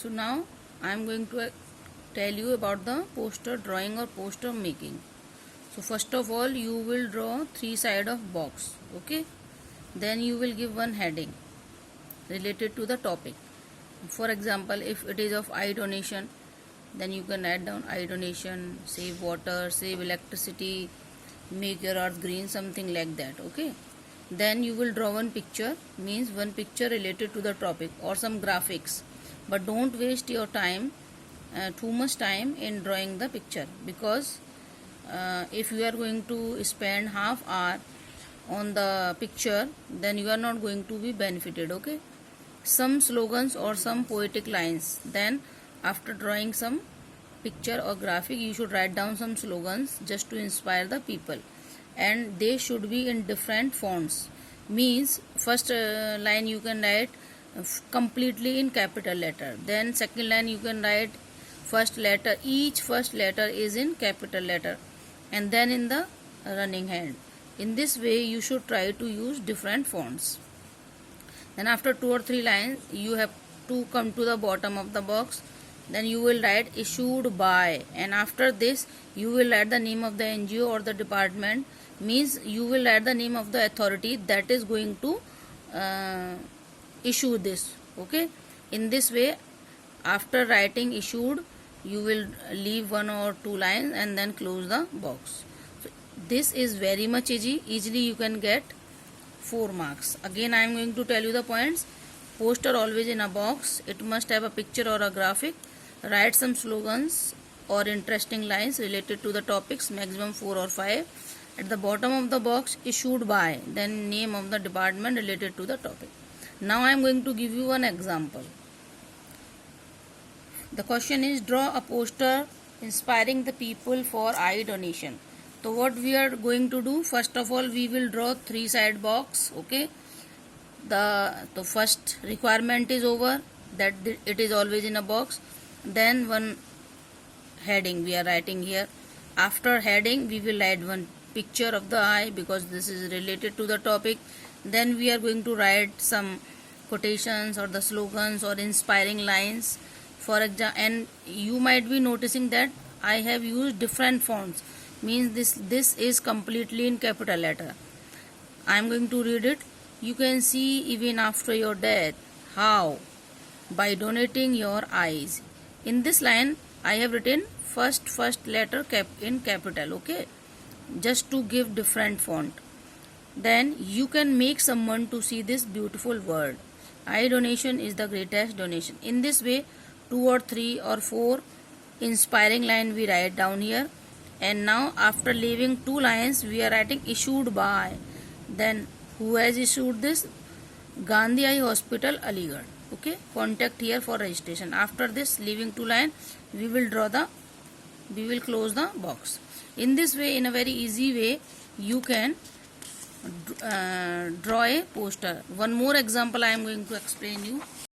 So now I am going to tell you about the poster drawing or poster making. So first of all you will draw three sides of box. Okay. Then you will give one heading related to the topic. For example, if it is of eye donation, then you can write down eye donation, save water, save electricity, make your earth green, something like that. Okay. Then you will draw one picture, means one picture related to the topic or some graphics. But don't waste your time, too much time in drawing the picture, because if you are going to spend half hour on the picture, then you are not going to be benefited. Okay. Some slogans or some poetic lines. Then after drawing some picture or graphic, you should write down some slogans just to inspire the people, and they should be in different fonts. Means first line you can write completely in capital letter, then second line you can write first letter, each first letter is in capital letter, and then in the running hand. In this way you should try to use different fonts. Then after 2 or 3 lines you have to come to the bottom of the box. Then you will write issued by, and after this you will write the name of the NGO or the department. Means you will write the name of the authority that is going to issue this. Okay. In this way, after writing issued, you will leave 1 or 2 lines and then close the box. So this is very much easily you can get 4 marks. Again I am going to tell you the points. Poster always in a box. It must have a picture or a graphic. Write some slogans or interesting lines related to the topics, maximum 4 or 5. At the bottom of the box, issued by, then name of the department related to the topic. Now I am going to give you one example. The question is, draw a poster inspiring the people for eye donation. So what we are going to do, first of all we will draw 3-side box. Okay. The first requirement is over, that it is always in a box. Then one heading we are writing here. After heading we will write one picture of the eye, because this is related to the topic. Then we are going to write some quotations or the slogans or inspiring lines. For example, and you might be noticing that I have used different fonts. Means this is completely in capital letter. I am going to read it. You can see even after your death how by donating your eyes. In this line I have written first letter in capital. Okay. Just to give different font. Then you can make someone to see this beautiful word. Eye donation is the greatest donation. In this way 2 or 3 or 4 inspiring line we write down here. And now after leaving 2 lines we are writing issued by. Then who has issued this? Gandhi Eye Hospital, Aligarh. Okay. Contact here for registration. After this, leaving 2 lines, we will close the box. In this way, in a very easy way, you can draw a poster. One more example I am going to explain you.